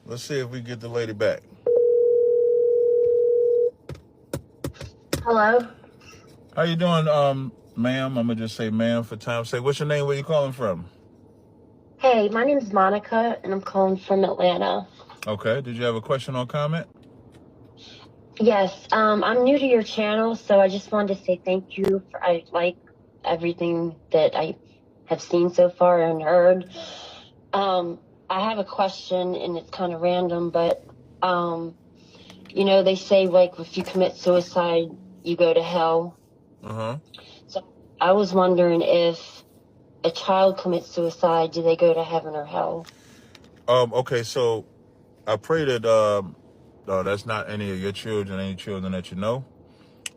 Let's see if we get the lady back. Hello. How you doing, ma'am? I'm gonna just say ma'am for time's sake. What's your name? Where you calling from? Hey, my name is Monica, and I'm calling from Atlanta. Okay. Did you have a question or comment? Yes, I'm new to your channel, so I just wanted to say thank you for I like everything that I have seen so far and heard. I have a question, and it's kind of random, but they say like if you commit suicide, you go to hell. So I was wondering if a child commits suicide, do they go to heaven or hell? Okay, so I pray that that's not any of your children, any children that you know.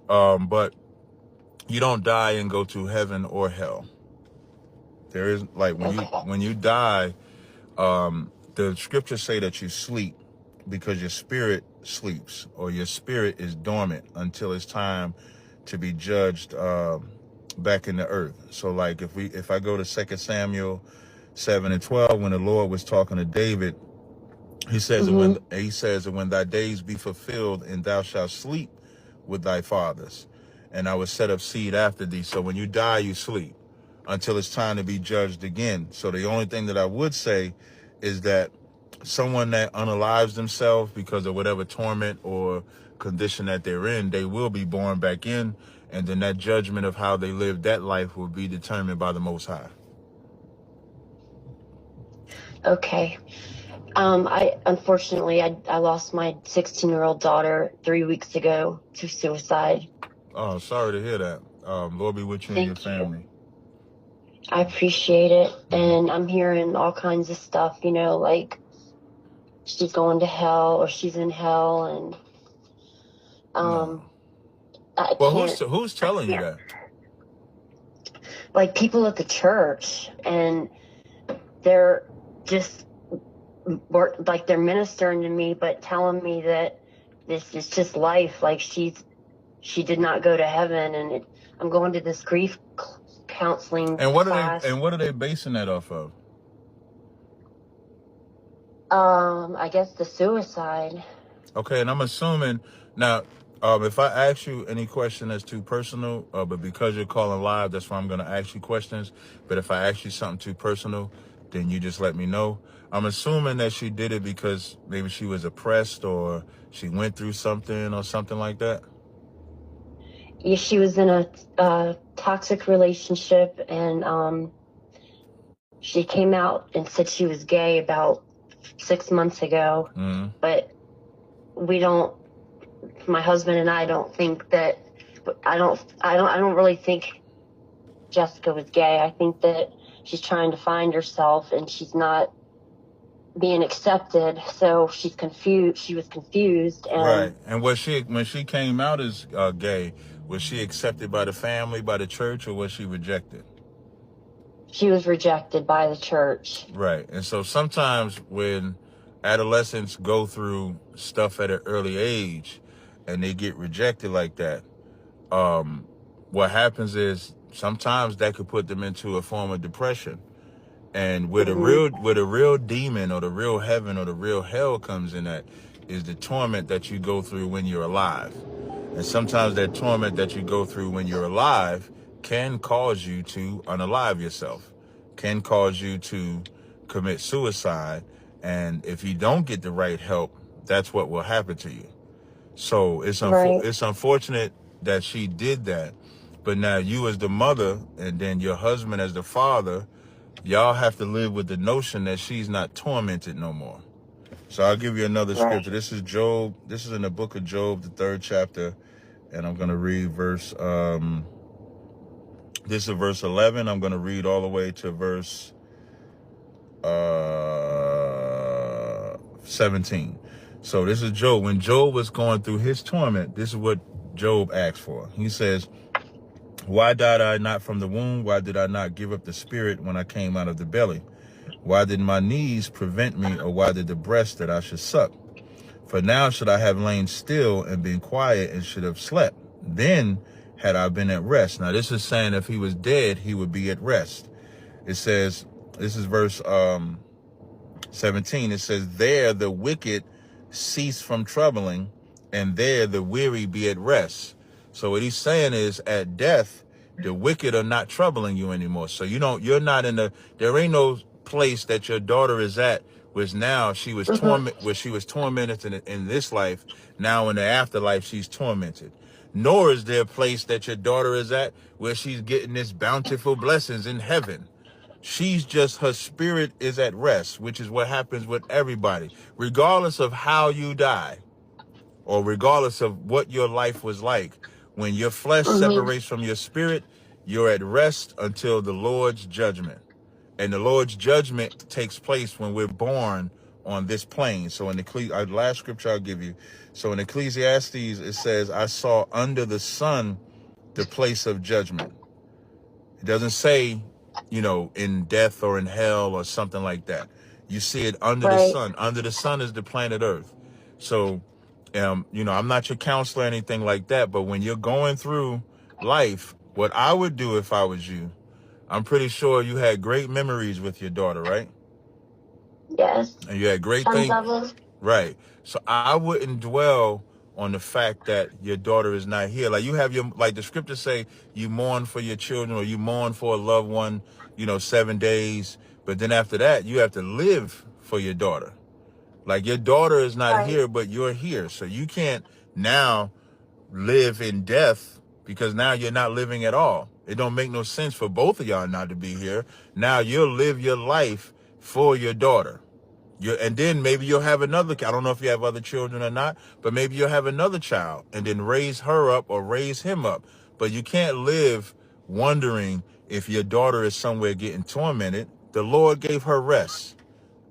But you don't die and go to heaven or hell. There is like when you die, the scriptures say that you sleep because your spirit sleeps, or your spirit is dormant until it's time to be judged back in the earth. So like if I go to 2 Samuel 7:12, when the Lord was talking to David, he says that when thy days be fulfilled and thou shalt sleep with thy fathers, and I will set up seed after thee. So when you die, you sleep until it's time to be judged again. So the only thing that I would say is that someone that unalives themselves because of whatever torment or condition that they're in, they will be born back in, and then that judgment of how they live that life will be determined by the Most High. Okay. Unfortunately, I lost my 16-year-old daughter 3 weeks ago to suicide. Oh, sorry to hear that. Lord be with you and your family. I appreciate it. And I'm hearing all kinds of stuff, like she's going to hell or she's in hell. And who's telling you that? Like people at the church, and they're just like they're ministering to me, but telling me that this is just life. Like she did not go to heaven, and I'm going to this grief counseling class. What are they basing that off of? I guess the suicide. Okay, and I'm assuming now, if I ask you any question that's too personal, but because you're calling live, that's why I'm going to ask you questions. But if I ask you something too personal, then you just let me know. I'm assuming that she did it because maybe she was oppressed or she went through something or something like that. Yeah, she was in a toxic relationship, and she came out and said she was gay about 6 months ago. But my husband and I don't think that. I don't really think Jessica was gay. I think that she's trying to find herself, and she's not being accepted, so she's confused. She was confused. Right. And when she came out as gay, was she accepted by the family, by the church, or was she rejected? She was rejected by the church. Right. And so sometimes when adolescents go through stuff at an early age and they get rejected like that, what happens is sometimes that could put them into a form of depression. And where the real demon or the real heaven or the real hell comes in at is the torment that you go through when you're alive. And sometimes that torment that you go through when you're alive can cause you to unalive yourself, can cause you to commit suicide. And if you don't get the right help, that's what will happen to you. So it's unfortunate that she did that. But now you as the mother and then your husband as the father, y'all have to live with the notion that she's not tormented no more. So I'll give you another scripture. This is Job. This is in the book of Job, the 3rd chapter. And I'm going to read this is verse 11. I'm going to read all the way to verse 17. So this is Job. When Job was going through his torment, this is what Job asked for. He says, why died I not from the womb? Why did I not give up the spirit when I came out of the belly? Why did my knees prevent me, or why did the breast that I should suck? For now should I have lain still and been quiet and should have slept. Then had I been at rest. Now this is saying if he was dead, he would be at rest. It says, this is verse 17, it says, there the wicked cease from troubling, and there the weary be at rest. So what he's saying is, at death, the wicked are not troubling you anymore. So you're not there ain't no place that your daughter is at where now she was tormented in this life. Now in the afterlife, she's tormented. Nor is there a place that your daughter is at where she's getting this bountiful blessings in heaven. Her spirit is at rest, which is what happens with everybody, regardless of how you die, or regardless of what your life was like. When your flesh separates from your spirit, you're at rest until the Lord's judgment. And the Lord's judgment takes place when we're born on this plane. So in the last scripture I'll give you. So in Ecclesiastes, it says, I saw under the sun the place of judgment. It doesn't say, in death or in hell or something like that. You see it under the sun. Under the sun is the planet Earth. So, I'm not your counselor or anything like that, but when you're going through life, what I would do if I was you, I'm pretty sure you had great memories with your daughter, right? Yes. And you had great things. Right. So I wouldn't dwell on the fact that your daughter is not here. Like like the scriptures say, you mourn for your children or you mourn for a loved one, 7 days. But then after that, you have to live for your daughter. Like your daughter is not here, but you're here. So you can't now live in death because now you're not living at all. It don't make no sense for both of y'all not to be here. Now you'll live your life for your daughter. And then maybe you'll have another. I don't know if you have other children or not, but maybe you'll have another child and then raise her up or raise him up. But you can't live wondering if your daughter is somewhere getting tormented. The Lord gave her rest.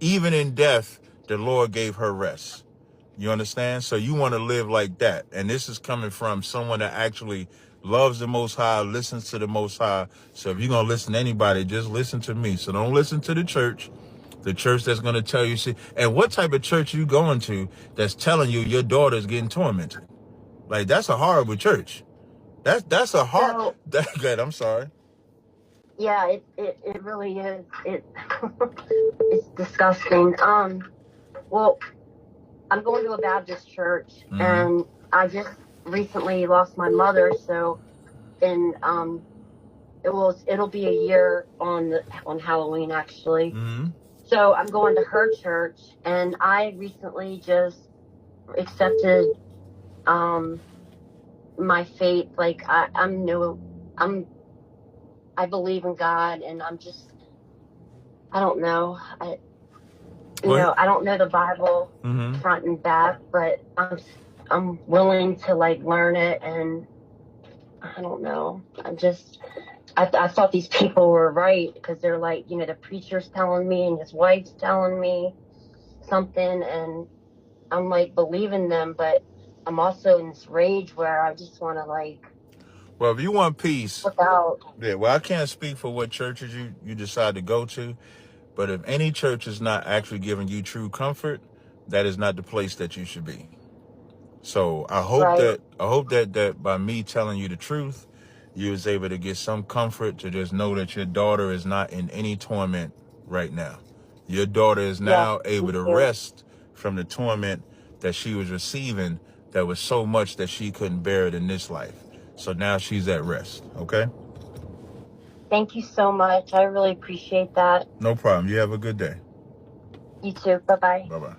Even in death, the Lord gave her rest. You understand? So you want to live like that. And this is coming from someone that actually loves the Most High, listens to the Most High. So if you're going to listen to anybody, just listen to me. So don't listen to the church that's going to tell you. And what type of church you going to that's telling you your daughter's getting tormented? Like, that's a horrible church. That's a hard. Good. I'm sorry. Yeah, it really is. It's disgusting. Well, I'm going to a Baptist church, and I just recently lost my mother. So, and it'll be a year on Halloween actually. So I'm going to her church, and I recently just accepted my faith. Like I believe in God, and I don't know. I don't know the Bible front and back, but I'm willing to learn it, and I don't know. I thought these people were right because they're the preacher's telling me and his wife's telling me something, and I'm believing them, but I'm also in this rage where I just want to Well, if you want peace, look out. Yeah, well, I can't speak for what churches you decide to go to, but if any church is not actually giving you true comfort, that is not the place that you should be. So I hope that by me telling you the truth, you was able to get some comfort to just know that your daughter is not in any torment right now. Your daughter is now able to rest from the torment that she was receiving that was so much that she couldn't bear it in this life. So now she's at rest, okay? Thank you so much. I really appreciate that. No problem. You have a good day. You too. Bye-bye. Bye-bye.